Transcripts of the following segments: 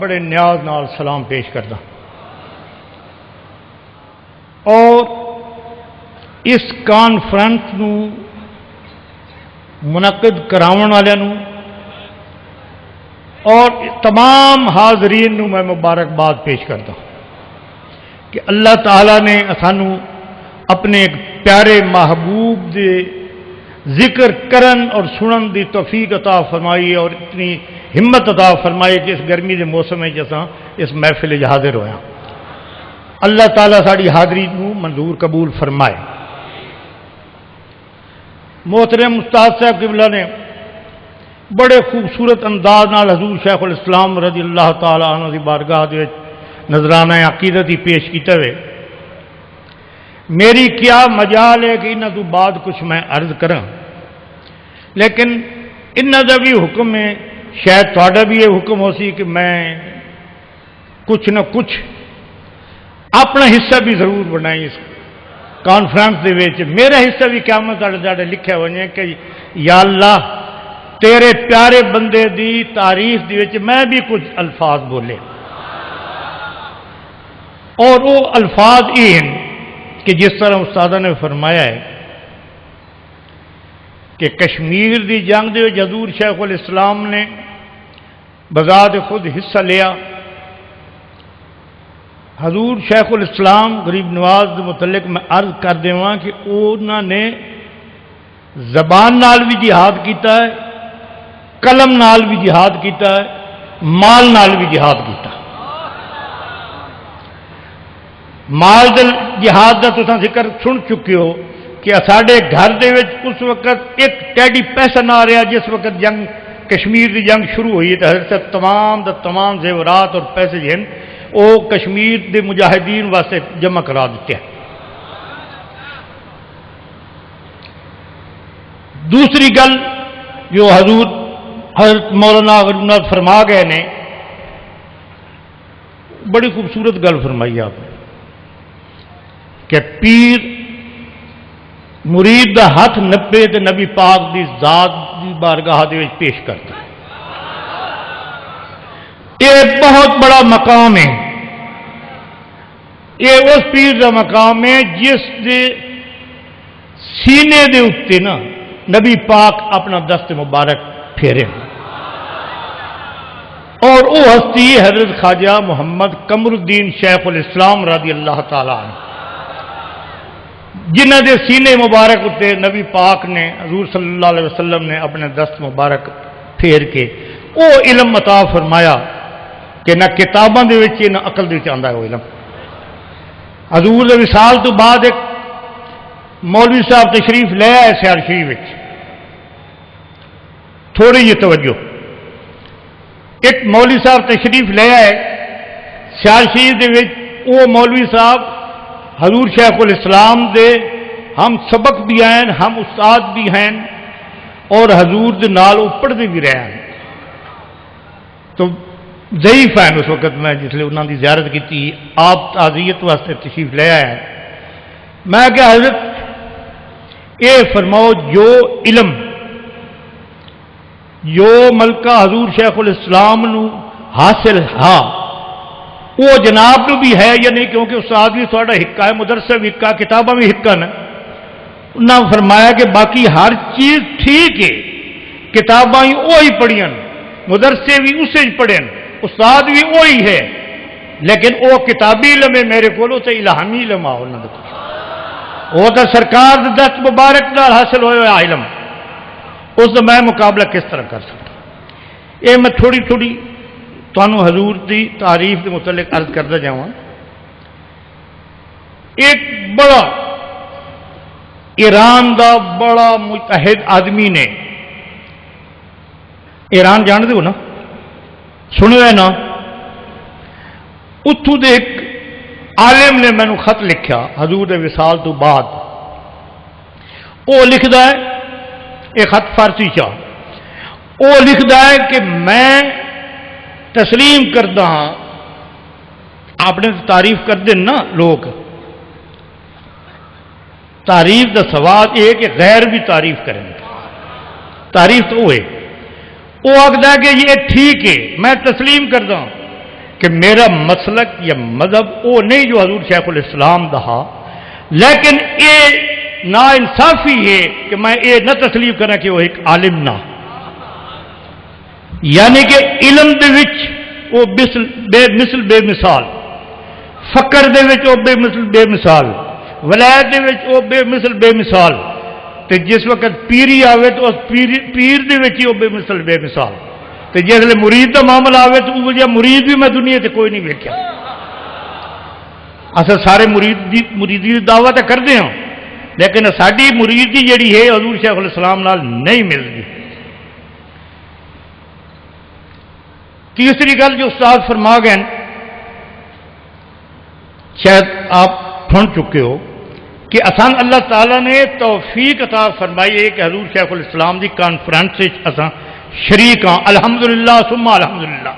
بڑے نیاز نال سلام پیش کردا اور اس کانفرنس نو منعقد کراون والے نو اور تمام حاضرین نو میں مبارکباد پیش کرتا کہ اللہ تعالیٰ نے سانو اپنے ایک پیارے محبوب دے ذکر کرن اور سنن دی توفیق عطا فرمائی اور اتنی ہمت عطا فرمائی کہ اس گرمی دے موسم میں جیسا اس محفل حاضر ہویا اللہ تعالیٰ ساری حاضری نو منظور قبول فرمائے۔ محترم استاد صاحب قبلہ نے بڑے خوبصورت انداز نال حضور شیخ الاسلام رضی اللہ تعالیٰ عنہ دی بارگاہ دے نذرانہ عقیدت ہی پیش کیتے ہوئے میری کیا مجال ہے کہ انہاں تو بعد کچھ میں عرض کراں، لیکن انہاں دا بھی حکم ہے، شاید تھوڑا بھی یہ حکم ہو سی کہ میں کچھ نہ کچھ اپنا حصہ بھی ضرور بنائی اس کانفرنس دے وچ۔ میرا حصہ بھی قیامت تک لکھا ہوئے کہ یا اللہ تیرے پیارے بندے دی تعریف دی وچ میں بھی کچھ الفاظ بولے، اور وہ الفاظ یہ ہیں کہ جس طرح استادہ نے فرمایا ہے کہ کشمیر دی جنگ دے وچ حضور شیخ الاسلام نے بذات خود حصہ لیا۔ حضور شیخ الاسلام غریب نواز دے متعلق میں عرض کر دیواں کہ انہوں نے زبان نال بھی جہاد کیتا ہے، قلم نال بھی جہاد کیتا ہے، مال نال بھی جہاد کیتا۔ مال دل جہاد دا تساں ذکر سن چکے ہو کہ ساڈے گھر دے وچ اس وقت ایک ٹیڈی پیسہ نہ رہا جس وقت جنگ کشمیر دی جنگ شروع ہوئی تو حضرت تمام تمام زیورات اور پیسے جن وہ کشمیر دے مجاہدین واسطے جمع کرا دیتے ہیں۔ دوسری گل جو حضرت مولانا غریب نواز فرما گئے نے بڑی خوبصورت گل فرمائی آپ نے کہ پیر مرید دا ہاتھ نپے تے نبی پاک دی ذات دی بارگاہ دے وچ پیش کرتا ہے۔ یہ بہت بڑا مقام ہے، یہ اس پیر دا مقام ہے جس دے سینے دے اتے نا نبی پاک اپنا دست مبارک پھیرے، اور وہ ہستی حضرت خواجہ محمد قمر الدین شیخ الاسلام رضی اللہ تعالیٰ عنہ، جنہ دے سینے مبارک اتے نبی پاک نے حضور صلی اللہ علیہ وسلم نے اپنے دست مبارک پھیر کے وہ علم عطا فرمایا کہ نہ کتاباں دے وچ نہ عقل دے وچ آندا ہے وہ علم۔ حضور دے وصال تو بعد ایک مولوی صاحب تشریف لے آئے سیال شریف وچ، تھوڑی جی توجہ، ایک مولوی صاحب تشریف لے آئے سیال شریف دے وچ، وہ مولوی صاحب حضور شیخ الاسلام دے ہم سبق بھی ہیں، ہم استاد بھی ہیں، اور حضور دے نال اوپر دے بھی رہے ہیں، تو ضعیف ہیں اس وقت میں جس لئے انہوں نے زیارت کی تھی، آپ تعزیت واسطے تشریف لے آئے ہیں۔ میں کہ حضرت اے فرماؤ جو علم جو ملکہ حضور شیخ الاسلام نو حاصل ہاں وہ جناب نو بھی ہے یا نہیں، کیونکہ استاد بھی تھوڑا حکا ہے، مدرسہ بھی حکا، کتاباں بھی حکا نا۔ انہوں نے فرمایا کہ باقی ہر چیز ٹھیک ہے، کتاباں ہی وہی پڑھیں، مدرسے بھی اسے پڑھیں، استاد بھی وہی ہے، لیکن وہ کتابی علم ہے میرے کو تو الہامی علم آ انہوں نے کچھ وہ تو سرکار دست مبارک نال حاصل ہوا علم، اس کا میں مقابلہ کس طرح کر سکتا۔ یہ میں تھوڑی تھوڑی تمہوں حضور دی تعریف کے متعلق عرض کرتا جاؤں۔ ایک بڑا ایران دا بڑا متحد آدمی نے، ایران جان دے ہو نا، سنو ہے نا، اتھو دے ایک عالم نے میں نے خط لکھا حضور دے وصال تو بعد، وہ لکھدا ہے ایک خط فارسی چاہ، وہ لکھدا ہے کہ میں تسلیم کردا ہاں، آپ نے تعریف کر دیں نا لوگ، تعریف دا سوال یہ کہ غیر بھی تعریف کریں، تعریف تو وہ ہے، وہ آخر کہ یہ ٹھیک ہے میں تسلیم کرتا ہوں کہ میرا مسلک یا مذہب وہ نہیں جو حضور شیخ الاسلام دہا، لیکن یہ نا انصافی ہے کہ میں یہ نہ تسلیم کرنا کہ وہ ایک عالم نہ، یعنی کہ علم دے وچ وہ بے مثال، فقر دے وچ وہ بے مثال، ولایت دے وچ وہ بے مثال، تے جس وقت پیری آوے تو پیر دے وچ ہی وہ بے مثال، تے جس لئے مرید کا معاملہ آوے تو وہ مرید بھی میں دنیا تے کوئی نہیں ویکھیا۔ اصل سارے مریدی دی دعوت کرتے ہیں، لیکن ساری مریدی جڑی ہے حضور شیخ الاسلام نال نہیں ملتی۔ تیسری گل جو استاد فرما گئے شاید آپ سن چکے ہو کہ اسان اللہ تعالیٰ نے توفیق عطا فرمائی ہے کہ حضور شیخ الاسلام دی کانفرنس اساں شریک ہاں، الحمدللہ ثم الحمدللہ۔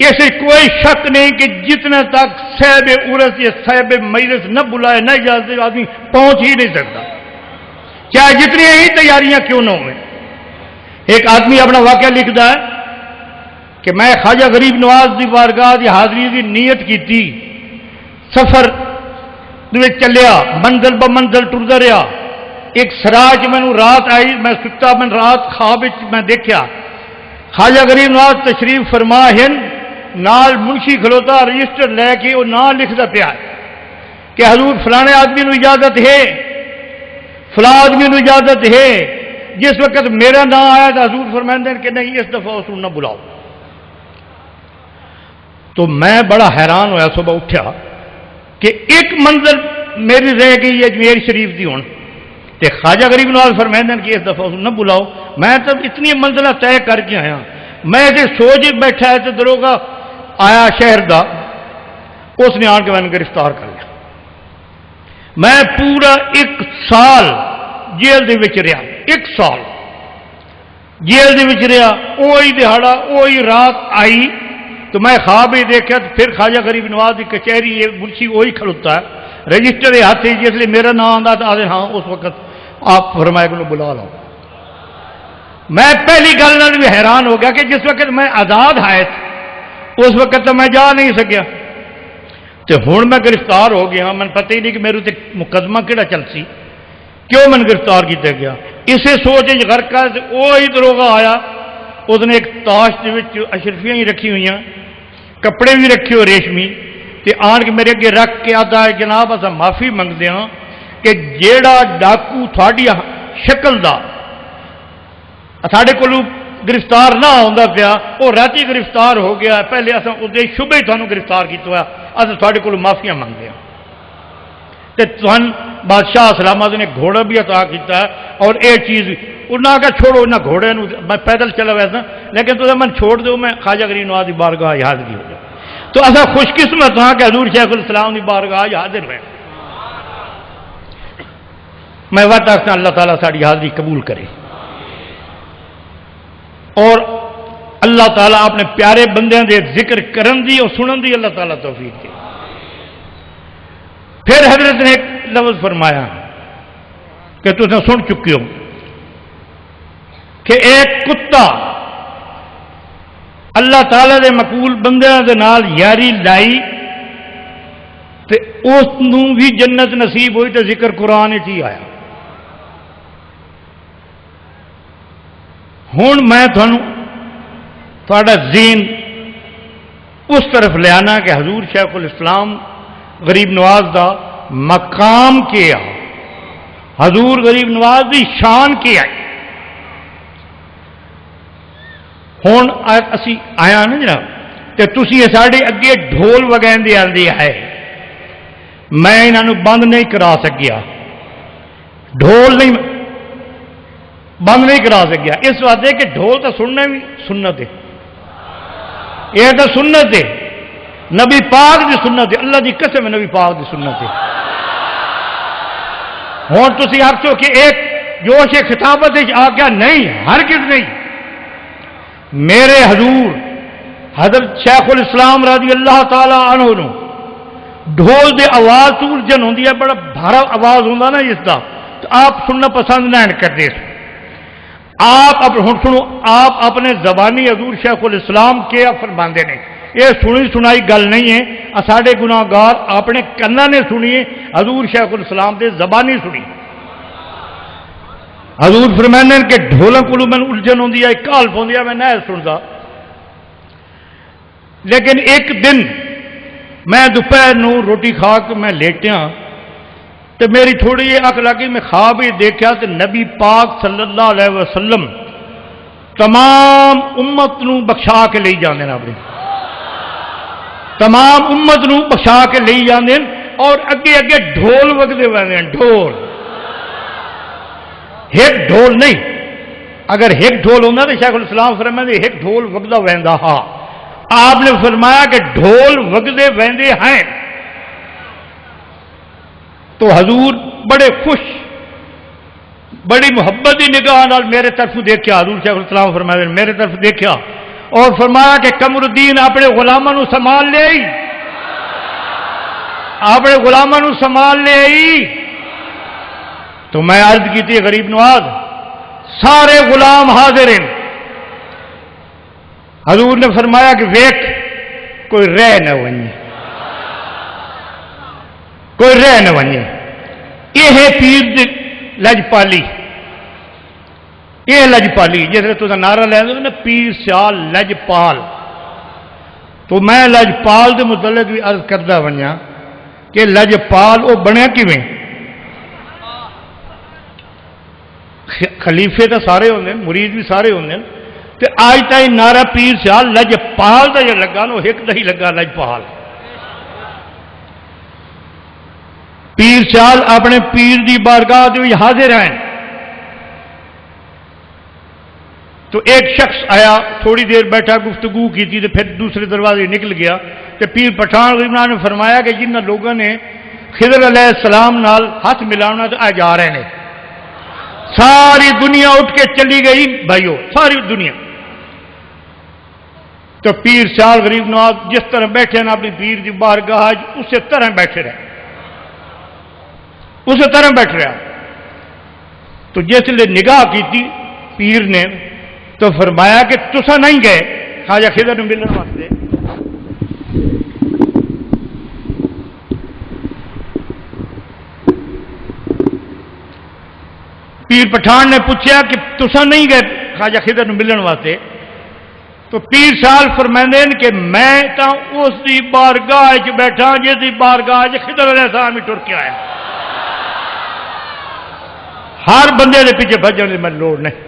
ایسے کوئی شک نہیں کہ جتنے تک صاحب عرس یا صاحب مجلس نہ بلائے نہ اجازت آدمی پہنچ ہی نہیں سکتا، چاہے جتنی ہی تیاریاں کیوں نہ ہوئیں۔ ایک آدمی اپنا واقعہ لکھتا ہے کہ میں خواجہ غریب نواز دی بارگاہ دی حاضری دی نیت کی تھی، سفر چلیا، منزل ب منزل ٹرتا رہا، ایک سراج میں رات آئی، میں ستا، میں رات خواب میں دیکھا خواجہ غریب نواز تشریف فرما ہند نال منشی کھلوتا رجسٹر لے کے وہ نام لکھتا پیا کہ حضور فلانے آدمی نو اجازت ہے، فلاں آدمی نو اجازت ہے۔ جس وقت میرا نام آیا تو حضور فرمائیں کہ نہیں اس دفعہ اس نہ بلاؤ۔ تو میں بڑا حیران ہوا، صبح اٹھا کہ ایک منزل میری رہ گئی اجمیر شریف دی ہون تے خواجہ غریب نواز فرمائیں کہ اس دفعہ اس نہ بلاؤ۔ میں تو اتنی منزلہ طے کر کے آیا، میں ایسے سوچ بیٹھا ہے تو دروگا آیا شہر دا، اس نے آن کے میں نے گرفتار کر لیا۔ میں پورا 1 سال جیل دے وچ رہا، 1 سال جیل دے وچ رہا، وہی دہاڑا وہی رات آئی تو میں خواب ہی دیکھا، تو پھر خواجہ غریب نواز کی کچہری منشی وہی کھلوتا ہے، رجسٹر ہاتھ ہی جس لیے میرا نام آتا تو آدھے ہاں اس وقت آپ فرمائے کہ بلا لو۔ میں پہلی گل نال بھی حیران ہو گیا کہ جس وقت میں آزاد ہے اس وقت تو میں جا نہیں سکیا، تو ہوں میں گرفتار ہو گیا، میں پتہ ہی نہیں کہ میرے تے مقدمہ کہڑا چل سی، کیوں میں گرفتار کیا گیا۔ اسے سوچ غرق ہے، وہی دروگا آیا، اس نے ایک تاش کے اشرفیاں ہی رکھی ہوئی ہیں، کپڑے بھی رکھے ہو ریشمی، تے آن کے میرے اگے رکھ کے آتا ہے جناب اصا معافی منگتے ہاں کہ جیڑا ڈاکو تھوڑی شکل دا ساڈے کولوں گرفتار نہ ہوندا پیا وہ راتی گرفتار ہو گیا، پہلے اصا اس شبے تھانوں گرفتار کیتا ہوا، اصا تھوڑے کولوں معافیاں منگتے ہیں۔ تے تھن بادشاہ سلامت نے گھوڑا بھی عطا کیتا ہے، اور یہ چیز انہاں آگے چھوڑو انہاں گھوڑے نو، میں پیدل چلا ویسا، لیکن تو من چھوڑ دو، میں خواجہ غریب نواز کی بارگاہ حاضری ہو جائے۔ تو اصا خوش قسمت ہاں کہ حضور شیخ الاسلام کی بارگاہ حاضر ہوئے۔ میں وعدہ کرتا اللہ تعالیٰ ساری حاضری قبول کرے، اور اللہ تعالیٰ اپنے پیارے بندیاں دے ذکر کرن دی اور سنن دی اللہ تعالیٰ توفیق دے۔ پھر حضرت نے ایک لفظ فرمایا کہ تم سن چکے ہو کہ ایک کتا اللہ تعالیٰ دے مقبول بندیاں دے نال یاری لائی تے اس نو بھی جنت نصیب ہوئی، تے ذکر قرآن ہی آیا۔ ہوں میں تھوڑا ذہن اس طرف لے آنا کہ حضور شیخ الاسلام غریب نواز دا مقام کیا، حضور غریب نواز دی شان کیا۔ ہوں اسی آیا نا جناب، تو تھی سارے اگے ڈھول وگائندے آدھی ہے، میں انہوں بند نہیں کرا سکیا، ڈھول نہیں بند نہیں کرا سکیا، اس واسطے کہ ڈھول تو سننا بھی سنت ہے، یہ تو سنت ہے، نبی پاک دی سنت ہے، اللہ دی قسم نبی پاک دی سنت ہے۔ ہوں تھی آخو کہ ایک جوش خطابت آ گیا، نہیں، ہرگز نہیں۔ میرے حضور حضرت شیخ الاسلام رضی اللہ تعالی عنہ نو ڈھول دے آواز سورجن ہوندی ہے، بڑا بھارا آواز ہوندا نا جس دا، تو آپ سننا پسند نہ کرتے۔ آپ اب ہن سنو، آپ اپنے زبانی حضور شیخ الاسلام کیا فرماندے نے، یہ سنی سنائی گل نہیں ہے، ساڈے گناہگار اپنے کنا نے سنیے، حضور شیخ الاسلام دے زبانی سنی۔ حضور فرماندے کہ ڈھولوں کو میں الجھن ہوندی ہے، کال پوندی ہے، میں نہ سندا، لیکن ایک دن میں دوپہر نو روٹی کھا کے میں لیٹیا تو میری تھوڑی جی اکھ لگی، میں خواب ہی دیکھا تو نبی پاک صلی اللہ علیہ وسلم تمام امت نو بخشا کے لے جاندے ہیں، اپنی تمام امت نو بخشا کے لے جاندے ہیں، اور اگے اگے ڈھول وگدے ہوئے ہیں، ڈھول ایک ڈھول نہیں، اگر ایک ڈھول ہونا تو شیخ الاسلام فرماتے ایک ڈھول وگدا ویندا، ہاں آپ نے فرمایا کہ ڈھول وگدے ویندے ہیں، تو حضور بڑے خوش بڑی محبت کی نگاہ نال میرے طرف دیکھا، حضور شیخ الاسلام فرماتے میرے طرف دیکھا اور فرمایا کہ قمر الدین اپنے غلاموں نو سنبھال لے آئی، اپنے غلاموں نو سنبھال لے آئی۔ تو میں عرض کی تھی غریب نواز سارے غلام حاضر ہیں، حضور نے فرمایا کہ ویک کوئی رہ نہ ونجے، کوئی رہ نہ ونجے، یہ پیر لجپالی، یہ لجپالی جس تو نعرہ لے نا پیر سیال لجپال، تو میں لجپال دے متعلق بھی عرض کردہ ونجا کہ لجپال وہ بنیا کیویں؟ خلیفے تو سارے ہوندے، مرید بھی سارے ہوندے، تے آج تائیں نعرہ پیر سیال لجپال دا جو لگا نو ایک دا ہی لگا لجپال۔ پیر سیال اپنے پیر دی بارگاہ دے حاضر ہیں، تو ایک شخص آیا تھوڑی دیر بیٹھا گفتگو کی تھی تو پھر دوسرے دروازے نکل گیا، تو پیر پٹھان غریب نے فرمایا کہ جن لوگوں نے خضر علیہ السلام نال ہاتھ ملانا تو آ جا رہے ہیں، ساری دنیا اٹھ کے چلی گئی بھائیو، ساری دنیا۔ تو پیر سیال غریب نواز جس طرح بیٹھے نا اپنی پیر دی بارگاہ اسی طرح بیٹھے رہے، اسی طرح بیٹھ رہا۔ تو جس لئے نگاہ کی تھی پیر نے تو فرمایا کہ تسا نہیں گئے خواجہ خضر ملن واسطے؟ پیر پٹھان نے پوچھا کہ تسا نہیں گئے خواجہ خضر ملن واسطے؟ تو پیر سال فرماندے ہیں کہ میں تو اس دی بارگاہ وچ بیٹھا جس دی بارگاہ وچ خضر علیہ السلام ہی ٹر کے آیا، ہر بندے دے پیچھے بھجن دی میں لوڑ نہیں۔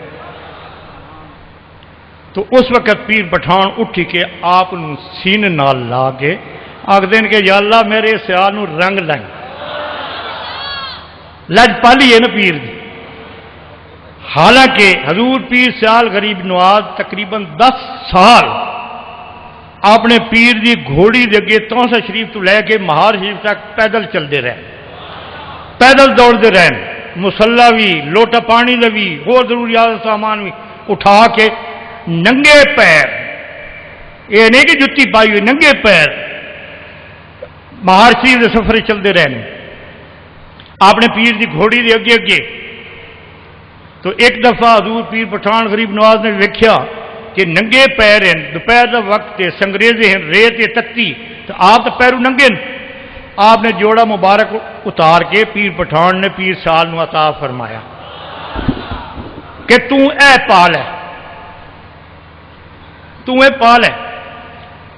تو اس وقت پیر پٹھان اٹھی کے آپ سینے نال لا کے آخدے ہیں کہ یا اللہ میرے سیال نو رنگ لائیں، لجپالی ہے نا پیر دی۔ حالانکہ حضور پیر سیال غریب نواز تقریباً 10 سال اپنے پیر دی گھوڑی دے اگے توسا شریف تو لے کے مہار شریف تک پیدل چلتے رہے، پیدل دوڑتے رہے، مسلح بھی لوٹا پانی دا بھی اور ضروریات سامان بھی اٹھا کے ننگے پیر، یہ نہیں کہ جتی پائی ہوئی، ننگے پیر مہار شریف دے سفر چلتے رہے اپنے پیر دی گھوڑی دے اگے اگے۔ تو ایک دفعہ حضور پیر پٹھان غریب نواز نے ویکھیا کہ ننگے پیر ہیں، دوپہر کا وقت ہے، سنگریزے ہیں، ریت ہے تتی، تو آپ تو پیروں ننگے ہیں، آپ نے جوڑا مبارک اتار کے پیر پٹھان نے پیر سال نو عطا فرمایا کہ تو اے پال ہے، تو اے پال ہے۔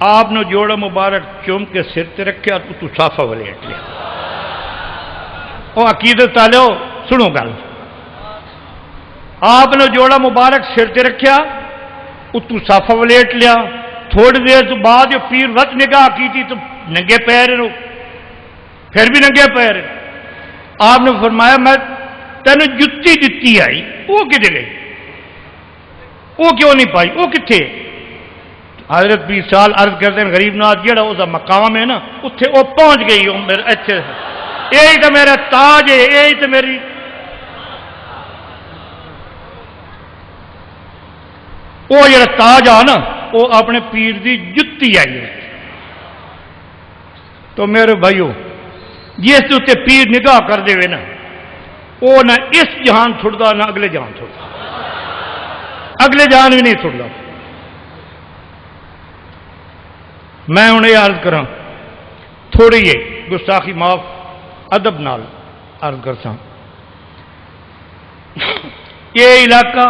آپ نے جوڑا مبارک چوم کے سر تے رکھیا تو صافہ ولیٹ لیا۔ او عقیدت والو سنو گل، آپ نے جوڑا مبارک سر تے رکھیا اتو صافہ ولیٹ لیا، تھوڑی دیر تو بعد جو پیر وقت نگاہ کی تھی تو ننگے پیر رو، پھر بھی ننگے پیر۔ آپ نے فرمایا میں تینوں جتی دتی آئی، وہ کدھر گئی، وہ کیوں نہیں پائی، وہ کتنے؟ حضرت 20 سال عرض کرتے ہیں غریب نواز جہاں اس کا مقام ہے نا اتنے وہ پہنچ گئی، اچھے یہی تو میرا تاج ہے، یہی تو میری وہ جڑا تاج آ نا وہ اپنے پیر دی جتی آئی ہے۔ تو میرے بھائیو جس اتنے پیر نگاہ کر دے نا وہ نہ اس جہان چھڑتا نہ اگلے جہان چھڑتا، اگلے جان بھی نہیں چھوڑتا. میں ہوں یہ عرض کرا تھوڑی ہے گستاخی معاف ادب نال عرض کرساں. یہ علاقہ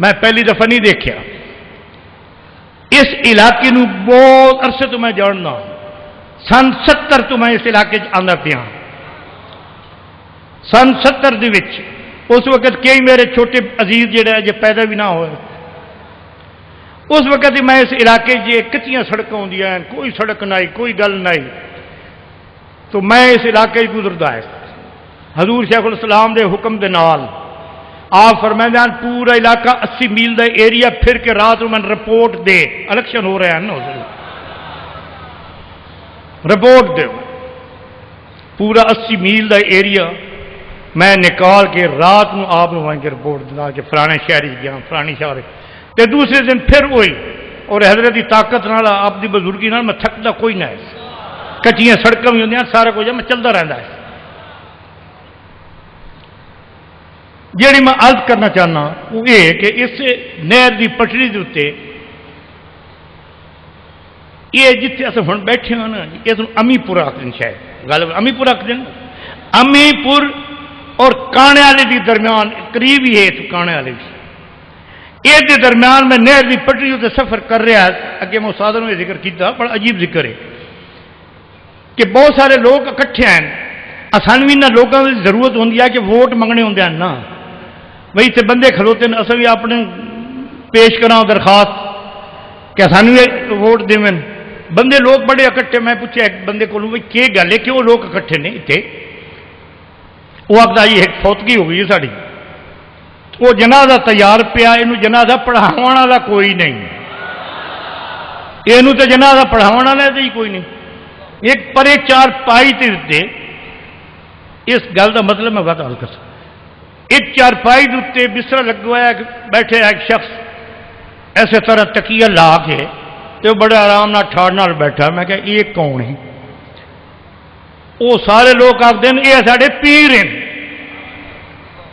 میں پہلی دفعہ نہیں دیکھا. اس علاقے نو بہت عرصے تو میں جاننا. سن 70 تو میں اس علاقے آندا پیا. سن 70 دے وچ اس وقت کئی میرے چھوٹے عزیز جڑے جو پیدا بھی نہ ہوئے اس وقت میں اس علاقے جی کچیاں سڑکیں ہوندیاں ہیں, کوئی سڑک نہیں, کوئی گل نہیں, تو میں اس علاقے گزرتا ہے. حضور شیخ الاسلام دے حکم دے نال آپ فرمائیں پورا علاقہ 80 میل دا ایریا پھر کے رات میں رپورٹ دے. الیکشن ہو رہے ہیں نا, رپورٹ دے پورا 80 میل دا ایریا میں نکال کے رات نو آپ وہاں کے رپورٹ دیا کہ فلانے شہر گیا فلانی شہر. تے دوسرے دن پھر وہی, اور حضرت کی طاقت نال آپ کی بزرگی نال میں تھکتا کوئی نہ ہے. کچیاں سڑکیں بھی ہوندیاں, سارا کچھ میں چلتا رہتا ہے. جیڑی میں عرض کرنا چاہنا وہ یہ کہ اس نہر کی پٹڑی کے اتنے یہ جتنے اصل ہوں بیٹھے ہوں نا اس امی پور آخر شاید گل امی پور آخر امی پور اور کانے والے کے درمیان قریب ہی ہے. کانے والے یہ درمیان میں نہر کی پٹڑی اتنے سفر کر رہا. اگے میں استاد نے ذکر کیا, بڑا عجیب ذکر ہے کہ بہت سارے لوگ اکٹھے ہیں. سان بھی نہ لوگوں کی ضرورت ہوتی ہے کہ ووٹ منگنے ہوتے ہیں نا بھائی اتنے بندے کھلوتے ہیں. اصل بھی اپنے پیش کرا درخواست کہ سانو ووٹ دیں. بندے لوگ بڑے اکٹھے. میں پوچھا ایک بندے کو بھائی کیا گل ہے کہ وہ لوگ اکٹھے نے اتنے. وہ آخر جی ایک فوتگی ہو گئی ہے ساری, وہ جنازہ تیار پیا, یہ جنازہ پڑھاؤ والا کوئی نہیں, یہ تو جنازہ پڑھاؤ والا ہی کوئی نہیں. ایک پرے چار پائی تے دیتے. اس گل کا مطلب میں بات حل کر سکتا. ایک چار پائی دے بستر لگوایا بیٹھے ایک شخص ایسے طرح تکیہ لا کے تو بڑے آرام نال ٹھاڑ نال بیٹھا. میں کہ یہ کون ہے؟ وہ سارے لوگ آخر ہیں یہ سارے پیر ہیں,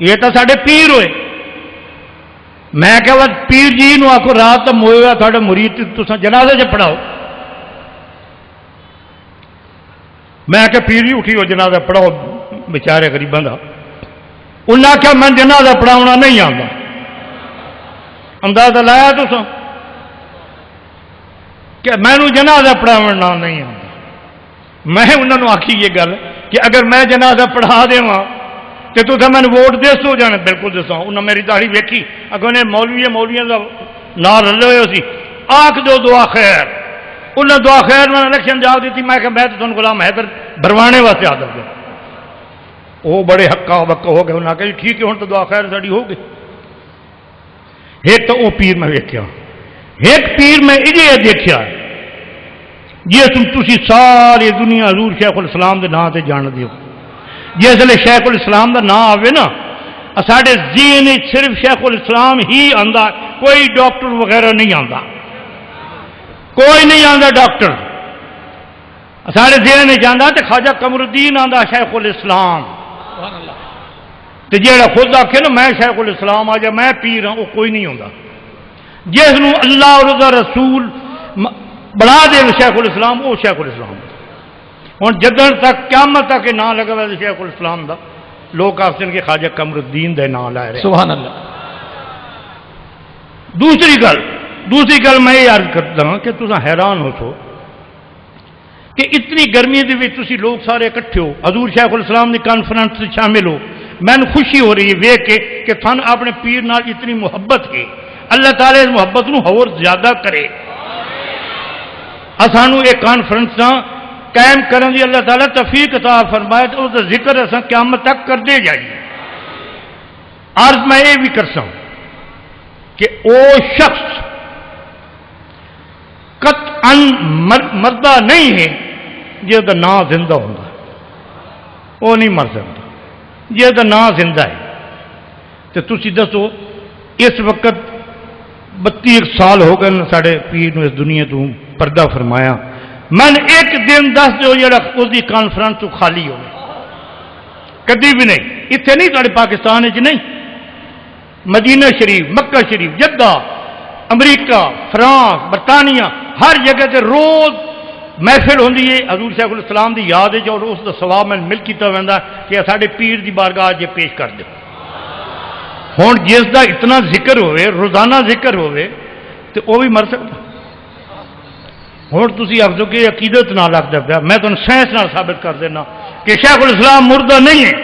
یہ تو سارے پیر ہوئے. میں کہ پیر جی نو آخو رات موئے ہوا تھوڑا مرید تم جنازے چ پڑھاؤ. میں کہ پیر جی اٹھی ہو جنازہ پڑھاؤ بچارے غریباں کا. انہیں آخیا میں جنازہ پڑھاؤنا نہیں آتا. اندازہ لایا تو کہ میں جنازہ پڑھاؤنا نہیں آتا. میں انہوں نے آخی یہ گل کہ اگر میں جنازہ پڑھا دوا تو میں ووٹ دے سو جانے. بالکل دسا. انہیں میری داڑھی ویکھی اگوں نے مولویاں کا نام رلے ہوئے سی. آخ دو دعا خیر. انہیں دعا خیر میں الیکشن جا دیتی. میں کہ میں تو تمہیں غلام حیدر بھروانے واسطے آ گیا. وہ بڑے حقا بکا ہو گئے. انہیں کہا جی ٹھیک ہے ہوں تو دعا خیر ساری ہو گئی. ایک تو وہ پیر میں ویکیا, ایک پیر میں یہ دیکھا جی تھی ساری دنیا حضور شیخ الاسلام کے نام سے جان دیو. جس ویلے شیخ الاسلام کا نام آئے نا سارے ذہن صرف شیخ الاسلام ہی آتا, کوئی ڈاکٹر وغیرہ نہیں آتا, کوئی نہیں آتا ڈاکٹر. سارے ذہن جانا تو خواجہ قمر الدین آتا شیخ الاسلام. تو جا خود آخے نا میں شیخ الاسلام آ جا میں پیر ہاں, وہ کوئی نہیں آتا. جس کو اللہ اور دا رسول بڑھا دے شیخ الاسلام وہ شیخ الاسلام. ہوں جدن تک قیامت تک یہ نام لگا شیخ الاسلام دا لوگ آخر کہ خواجہ قمر الدین دا نام لے رہے. سبحان اللہ. دوسری گل میں یہ عرض کرتا ہوں کہ تم حیران ہو سو کہ اتنی گرمی تھی لوگ سارے اکٹھے ہو حضور شیخ الاسلام کی کانفرنس سے شامل ہو. میں خوشی ہو رہی ہے ویک کے کہ تھن اپنے پیر نال اتنی محبت ہے. اللہ تعالی اس محبت نو اور زیادہ کرے. سانو یہ کانفرنس قائم کرنے کی اللہ تعالیٰ توفیق عطا فرمائے تو اس ذکر اصا قیامت تک کرتے جائیے. عرض میں یہ بھی کر سکوں کہ وہ شخص قطعاً مردہ نہیں ہے جس کا نام زندہ ہوتا, وہ نہیں مر سکتا. جس کا نام زندہ ہے تو تھی دسو اس وقت 32 سال ہو گئے سارے پیر نے اس دنیا تو پردہ فرمایا. من ایک دن دس دو جا اس کی کانفرنس تو خالی ہو کدی بھی نہیں. اتنے نہیں سارے پاکستان نہیں مدینہ شریف، مکہ شریف، جدہ، امریکہ، فرانس، برطانیہ، ہر جگہ تے روز محفل ہوندی ہے حضور شیخ الاسلام دی یاد ہے اور اس دا ثواب میں مل کیتا ویندا کہ ساڈے پیر دی بارگاہ جے پیش کر دے. ہن جس دا اتنا ذکر ہوئے، روزانہ ذکر ہوئے تے وہ بھی مر سکتا. ہن تسی آکھو کہ عقیدت نہ لگدا پیا، میں تانوں سائنس نال ثابت کر دینا کہ شیخ الاسلام مردہ نہیں ہے.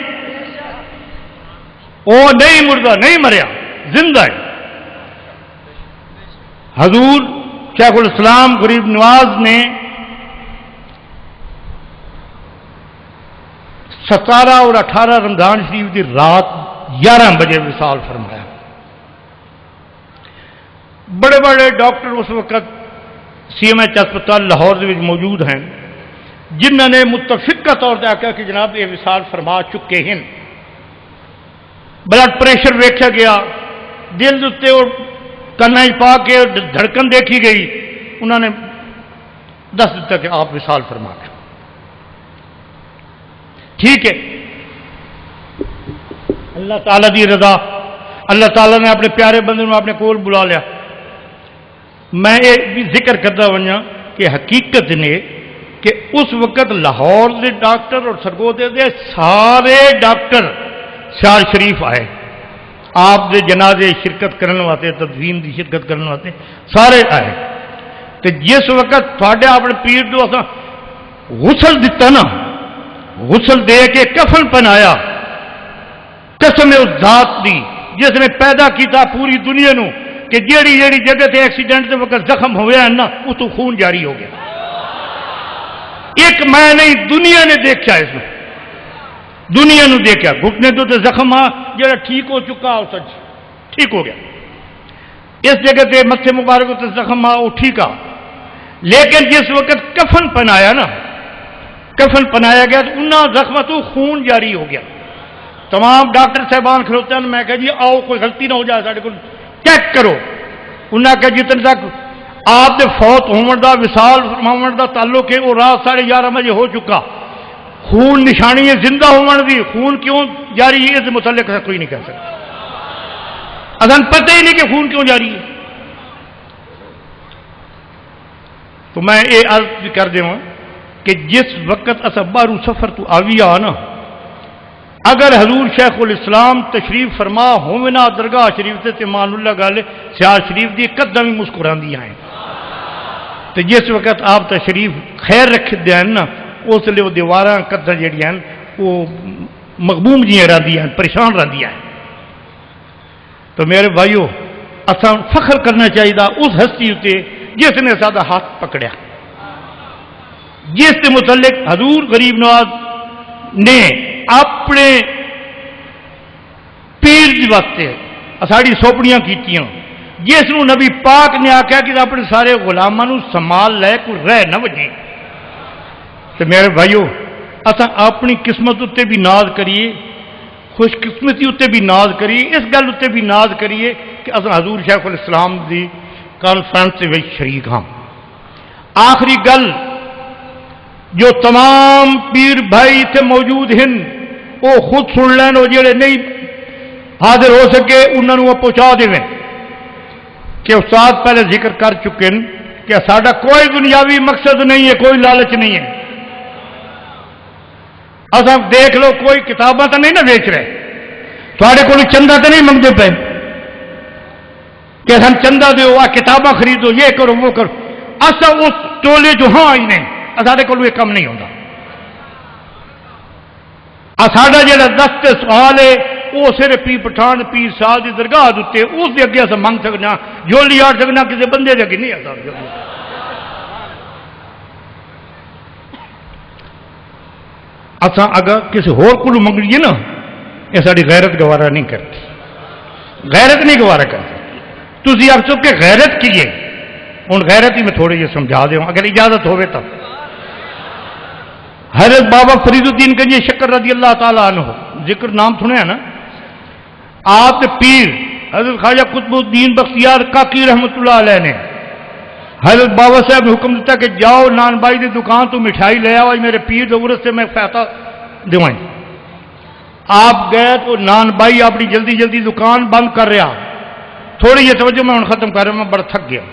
وہ نہیں مردہ، نہیں مریا، زندہ ہے. حضور شیخ الاسلام غریب نواز نے 17 اور 18 رمضان شریف کی رات 11 بجے وصال فرمایا. بڑے بڑے ڈاکٹر اس وقت CMH ہسپتال لاہور موجود ہیں جنہوں نے متفقہ طور پر آخیا کہ جناب یہ وصال فرما چکے ہیں. بلڈ پریشر ویکھا گیا، دل اتنے اور کنا پا کے دھڑکن دیکھی گئی، انہوں نے دس دیتا کہ آپ وصال فرما گئے. ٹھیک ہے، اللہ تعالیٰ دی رضا، اللہ تعالیٰ نے اپنے پیارے بندے کو اپنے کول بلا لیا. میں یہ بھی ذکر کرتا ونجا کہ حقیقت نے کہ اس وقت لاہور کے ڈاکٹر اور سرگودے دے سارے ڈاکٹر سیال شریف آئے آپ دے جنازے شرکت کرنے واسطے، تدفین دی شرکت کرنے واسطے سارے آئے. تو جس وقت تھوڑے اپنے پیر کو اصا غسل دیتا نا، غسل دے کے کفن پہنایا، قسم اس ذات دی جس نے پیدا کیتا پوری دنیا نو کہ جیڑی جیڑی جگہ تے ایکسیڈنٹ دے وقت زخم ہویا ہے نا وہ تو خون جاری ہو گیا. ایک میں نہیں دنیا نے دیکھا اس میں، دنیا نو دیکھا گھٹنے تو زخم آ جڑا ٹھیک ہو چکا وہ سچ ٹھیک ہو گیا. اس جگہ تے متھے مبارک تے زخم آ وہ ٹھیک آ. لیکن جس وقت کفن پہنایا نا، کفن پہنایا گیا تو انہاں زخموں تو خون جاری ہو گیا. تمام ڈاکٹر صاحبان کھلوتے ہیں، میں کہا جی آؤ کوئی غلطی نہ ہو جائے ساڈے کو چیک کرو. انہاں کہا جتنے تک آپ دے فوت ہون دا وصال فرماون دا تعلق ہے وہ رات 11:30 بجے ہو چکا. خون نشانی ہے زندہ ہون دی، خون کیوں جاری ہے اس متعلق کوئی نہیں کہہ سکتا. اصل پتہ ہی نہیں کہ خون کیوں جاری ہے. تو میں یہ عرض کر دوں کہ جس وقت اصا باہر سفر تو آوی آ نا، اگر حضور شیخ الاسلام تشریف فرما ہونا درگاہ شریف سے مان اللہ گل سیال شریف دی قدم بھی مسکراندیاں ہیں. تو جس وقت آپ تشریف خیر رکھ دیں نا اس لیے وہ دیواراں قدر جہاں وہ مغموم جی رہی ہیں، پریشان رہی ہیں. تو میرے بھائیو اصا فخر کرنا چاہیے اس ہستی اتنے جس نے سادہ ہاتھ پکڑیا، جس کے متعلق حضور غریب نواز نے اپنے پیر واسطے ساڑی سوپڑیاں کیتیاں، جس نو نبی پاک نے آخیا کہ اپنے سارے غلاموں سنبھال لے کوئی رہ نہ وجے. تو میرے بھائیو اصا اپنی قسمت اتنے بھی ناز کریے، خوش قسمتی اتنے بھی ناز کریے، اس گل اتنے بھی ناز کریے کہ اصا حضور شیخ الاسلام دی کانفرنس میں شریک ہاں. آخری گل جو تمام پیر بھائی اتنے موجود ہیں وہ خود سن لین، وہ جڑے نہیں حاضر ہو سکے انہوں وہ پہنچا دیں کہ استاد پہلے ذکر کر چکے ہیں کہ ساڈا کوئی دنیاوی مقصد نہیں ہے، کوئی لالچ نہیں ہے. اصا دیکھ لو کوئی کتاباں تو نہیں نہ بیچ رہے، تھوڑے کو چندہ تو نہیں منگتے پے کہ ہم چندہ دو، آ کتاباں خریدو، یہ کرو وہ کرو. اصا اس ٹولے جو ہاں ہی نہیں، سارے کو یہ کم نہیں ہوتا. ساڈا جا دست سوال ہے وہ صرف پیر پٹھان پیر صاحب کی درگاہ دیتے اس کے اگے اصل منگ سکنا، جولی آڑ سکنا، کسی بندے کے اگے نہیں آتا. اصا اگر کسی ہور کو منگیے نا یہ ساری غیرت گوارا نہیں کرتی، غیرت نہیں گوارا کرتی. تھی آپ چپ کے غیرت کیے ہوں غیرت ہی میں تھوڑی جی سمجھا دوں اگر اجازت ہوئے تو. حضرت بابا فرید الدین گنجی شکر رضی اللہ تعالیٰ عنہ ذکر نام سنیا نا، آپ پیر حضرت خواجہ قطب الدین بختیار کاکی رحمت اللہ علیہ نے حضرت بابا صاحب نے حکم دیتا کہ جاؤ نان بائی کی دکان تو مٹھائی لے آؤ، میرے پیر ضرورت سے میں فیصلہ دوائیں. آپ گئے تو نان بائی اپنی جلدی جلدی دکان بند کر رہا. تھوڑی جی توجہ میں ہوں ختم کر رہا، میں بڑا تھک گیا،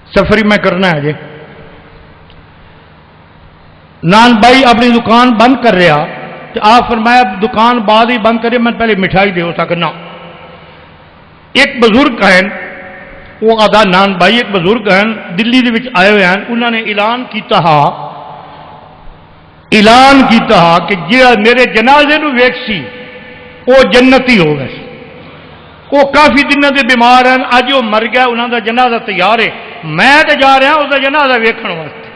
سفر ہی میں کرنا ہے جی. نان بائی اپنی دکان بند کر رہا تو آپ فرمایا دکان بعد ہی بند کرے، میں پہلے مٹھائی دے سکنا. ایک بزرگ ہیں وہ آدھا نان بائی ایک بزرگ ہیں دلی دے وچ آئے ہوئے ہیں، انہوں نے اعلان کیتا کہ جہاں میرے جنازے نو ویکھ سی وہ جنتی ہو گئے. وہ کافی دنوں کے بیمار ہیں، اج وہ مر گیا، انہوں کا جنازہ تیار ہے، میں تو جا رہا اس کا جنازہ ویکھن واسطے.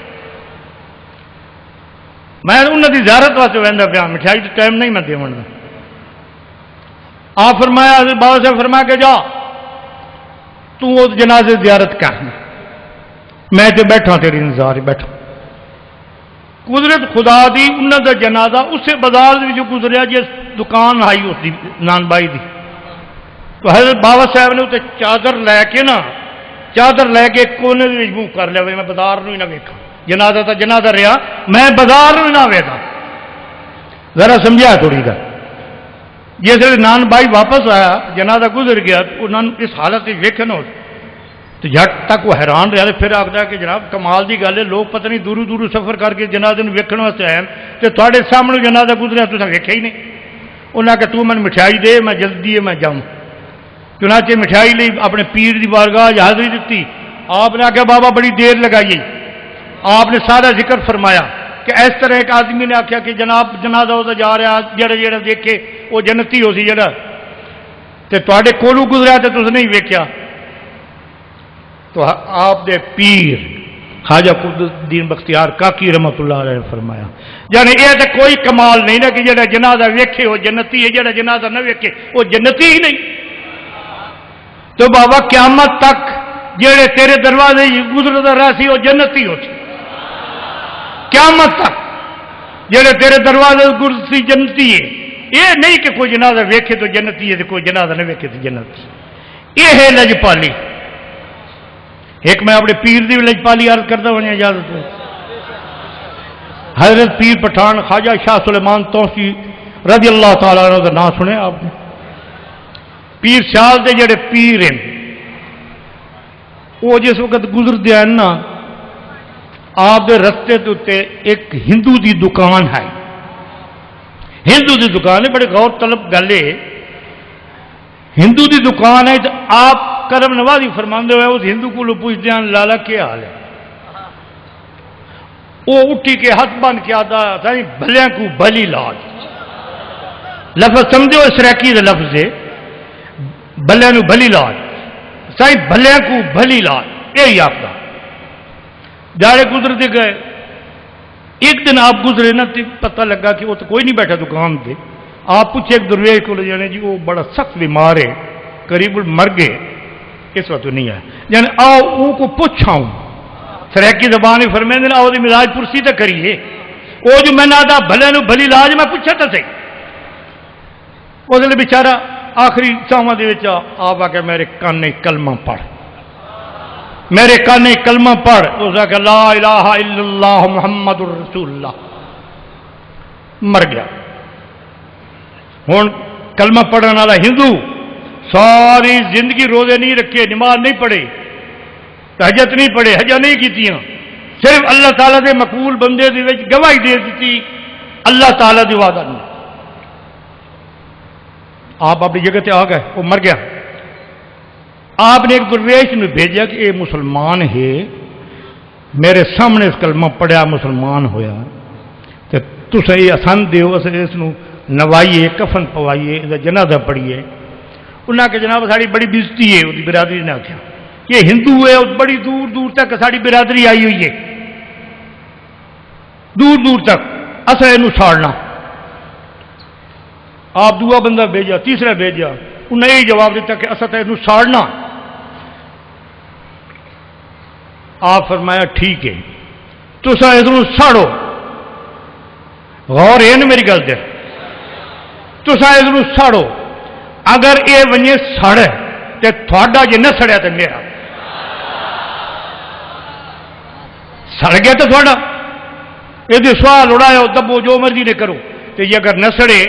میں انہوں کی زیارت واسطے وہدا پیا، مٹھائی تو ٹائم نہیں میں دیون دا. آپ فرمایا بابا صاحب فرمایا کہ جا تو اس جنازے زیارت کر، میں تو بیٹھا تیری انتظار بیٹھا. قدرت خدا دی انہوں کا جنازہ اسے بازار جو گزریا جس دکان آئی اس دی نان بائی دی. تو حضرت بابا صاحب نے اسے چادر لے کے نا چادر لے کے کونے منہ کر لیا، میں بازار ہی نہ ویکھا. جنازہ تو جنازہ رہا، میں بازار ہی نہ ویکھا. ذرا سمجھا تھوڑی گل. جس نان بائی واپس آیا جنازہ گزر گیا، انہوں نے اس حالت سے ویکھن ہو تو جٹ تک وہ حیران رہا. پھر آخر کہ جناب کمال کی گل ہے، لوگ پتہ نہیں دوروں دوروں سفر کر کے جنازے ویکھن واسطے آئے تو تھوڑے سامنے جنازہ گزریا تو ویکھیا ہی نہیں. انہیں کہ تو مجھے مٹھائی دے، میں جلدی ہے میں جاؤں. چنانچہ مٹھائی لی اپنے پیر دی بارگاہ حاضری دیتی. آپ نے آخیا بابا بڑی دیر لگائی. آپ نے سارا ذکر فرمایا کہ اس طرح ایک آدمی نے آخیا کہ جناب جنازہ وہ جا رہا جڑا جڑا دیکھے وہ جنتی ہو سی جڑا تے تواڈے کولوں گزریا تے تس نہیں ویکھیا. تو آپ دے پیر خواجہ قطبالدین بختیار کاکی رحمت اللہ علیہ نے فرمایا یعنی یہ تو کوئی کمال نہیں نا کہ جڑا جنازہ ویکھے وہ جنتی ہے، جڑا جنازہ نہ ویکھے وہ جنتی ہی نہیں. تو بابا قیامت تک جڑے تیرے دروازے گزرتا رہا سی وہ جنتی ہو سی. قیامت تک جڑے تیرے دروازے گزرتی جنتی ہے. یہ نہیں کہ کوئی جنازہ ویکھے تو جنتی ہے تو کوئی جنازہ نہ ویکھے تو جنتی. یہ ہے لجپالی. ایک میں اپنے پیر دی لجپالی عرض کرتا ہوں اجازت ہے. حضرت پیر پٹھان خواجہ شاہ سلیمان توسی رضی اللہ تعالیٰ عنہ کا نام سنے آپ نے؟ پیر سیال دے جڑے پیر ہیں وہ جس وقت گزرتے ہیں نا آپ دے رستے تے ایک ہندو دی دکان ہے. ہندو دی دکان ہے، بڑے غور طلب گل ہے. ہندو دی دکان ہے تو آپ کرم نوازی فرماندے ہوئے اس ہندو کو پوچھتے ہیں لالا کیا حال ہے؟ وہ اٹھی کے ہاتھ بن کے آتا سائیں بھلیاں کو بھلی لاج. لفظ سمجھو اسریکی دے لفظ ہے بھلیاں کو بھلی لاج. سائیں بھلیاں کو بھلی لاج یہی آپ کا جاڑے گزرتے گئے. ایک دن آپ گزرے نا تو پتہ لگا کہ وہ تو کوئی نہیں بیٹھا دکان پہ. آپ پوچھے ایک درویش کو لے جانے جی وہ بڑا سخت بیمار ہے قریب مر گئے اس وقت نہیں آیا یعنی آؤ وہ کو پوچھاؤں سریکی زبان ہی فرمائیں دینا آؤ دی مزاج پرسی تو کریے. وہ جو میں نے آدھا بھلے نو بھلی لاج میں پوچھا تو صحیح. اس لیے بیچارہ آخری چاواں دے وچ آپ آ کے میرے کانے کلمہ پڑھ، میرے کانے کلمہ پڑھ. اس نے کہا لا الہ الا اللہ محمد رسول اللہ. مر گیا. ہوں کلمہ پڑھنے والا ہندو ساری زندگی روزے نہیں رکھے، نماز نہیں پڑھے، تہجد نہیں پڑھے، حجاں نہیں کیتیاں، صرف اللہ تعالیٰ دے مقبول بندے دے وچ گواہی دے دیتی اللہ تعالیٰ دی وعدہ نہیں. آپ اپنی جگہ تے آ گئے، وہ مر گیا. آپ نے ایک درویش نے بھیجا کہ اے مسلمان ہے میرے سامنے اس کلمہ پڑھیا مسلمان ہویا تے تساں یہ آسان دیو اس نو نوائیے کفن پوائیے جنازہ پڑھیے. انہاں کہ جناب ساری بڑی بےزتی ہے. وہ برادری نے آخیا یہ ہندو ہے بڑی دور دور تک ساری برادری آئی ہوئی ہے، دور دور تک اصل یہ ساڑنا. آپ دعا بندہ بھیجا، تیسرا بھیجا، انہیں یہی جواب دیتا کہ اصل یہ ساڑنا. آپ فرمایا ٹھیک ہے تو ادھر ساڑو. غور ہے نا میری گل سے، تو ادھر ساڑو. اگر یہ ونجے سڑ تو تھوڑا جی نہ سڑیا تو میرا سڑ گیا تو تھوڑا یہ سوال اڑایا دبو جو مرضی نے کرو. تو یہ اگر نہ سڑے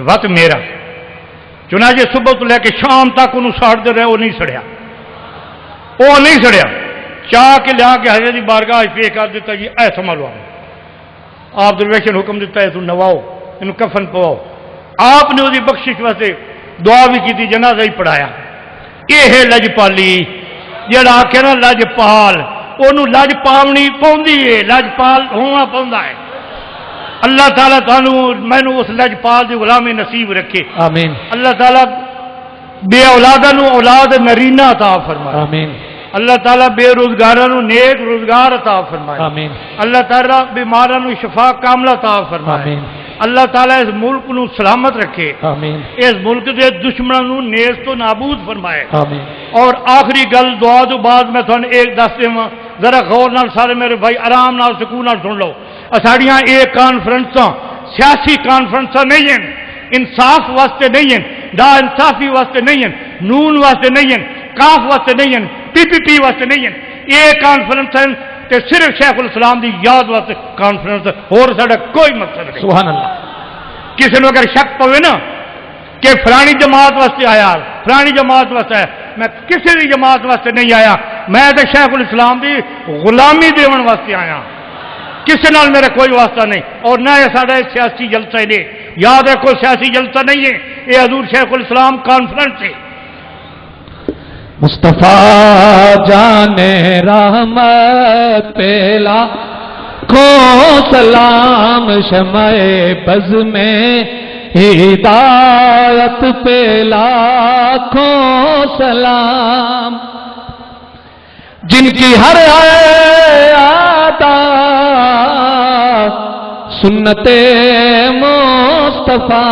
وقت میرا چنانچہ صبح تو لے کے شام تک انہوں ساڑتے رہے، وہ نہیں سڑیا، وہ نہیں سڑیا، چاہ کے لیا کے حضرت کی بارگاہ پے کر دیتا جی اے سنبھالو آپ درویش نے حکم دیتا ہے تو نواؤ انہوں کفن پواؤ، آپ نے وہی بخشش واسطے دعا بھی کی تھی، جنازہ ہی پڑھایا۔ یہ لجپالی جڑا آخیا نا لجپال، انہوں لج پاونی پوندی ہے، لجپال ہونا پوندا ہے۔ اللہ تعالیٰ تانوں مینوں اس لجپال دی غلامی نصیب رکھے، آمین۔ اللہ تعالیٰ بے اولاداں نوں اولاد نرینہ عطا فرمائے، آمین۔ اللہ تعالیٰ بے روزگاراں نوں نیک روزگار عطا فرمائے، آمین۔ اللہ تعالیٰ بیماراں نوں شفا کاملہ عطا فرمائے، آمین۔ اللہ تعالیٰ اس ملک نو سلامت رکھے، آمین۔ اس ملک دے دشمنوں نو نیست و نابود فرمائے، آمین۔ اور آخری گل دعا تو بعد میں تھانوں ایک دس دیواں، ذرا غور نال سارے میرے بھائی آرام نال سکون نال سن لو۔ ساڑیاں یہ کانفرنساں سیاسی کانفرنساں نہیں ہیں، انصاف واسطے نہیں ہیں، نا انصافی واسطے نہیں ہیں، نون واسطے نہیں ہیں، کاف واسطے نہیں ہیں، پی واسطے نہیں ہیں، یہ کانفرنس ہیں کہ صرف شیخ الاسلام دی یاد واسطے کانفرنس، اور ساڈا کوئی مقصد نہیں۔ سبحان اللہ۔ کسی نے اگر شک پوے نا کہ فلانی جماعت واسطے آیا، فلانی جماعت واسطے آیا، میں کسی بھی جماعت واسطے نہیں آیا، میں تو شیخ الاسلام دی غلامی دیون واسطے آیا، کسی نال میرا کوئی واسطہ نہیں، اور نہ یہ سارا سیاسی جلسہ ہے، یاد رکھو سیاسی جلسہ نہیں ہے، یہ حضور شیخ الاسلام کانفرنس ہے۔ مصطفیٰ جان رحمت پیلا کو سلام، شمع بز میں ہدایت پیلا کو سلام، جن کی ہر عادت سنت مصطفیٰ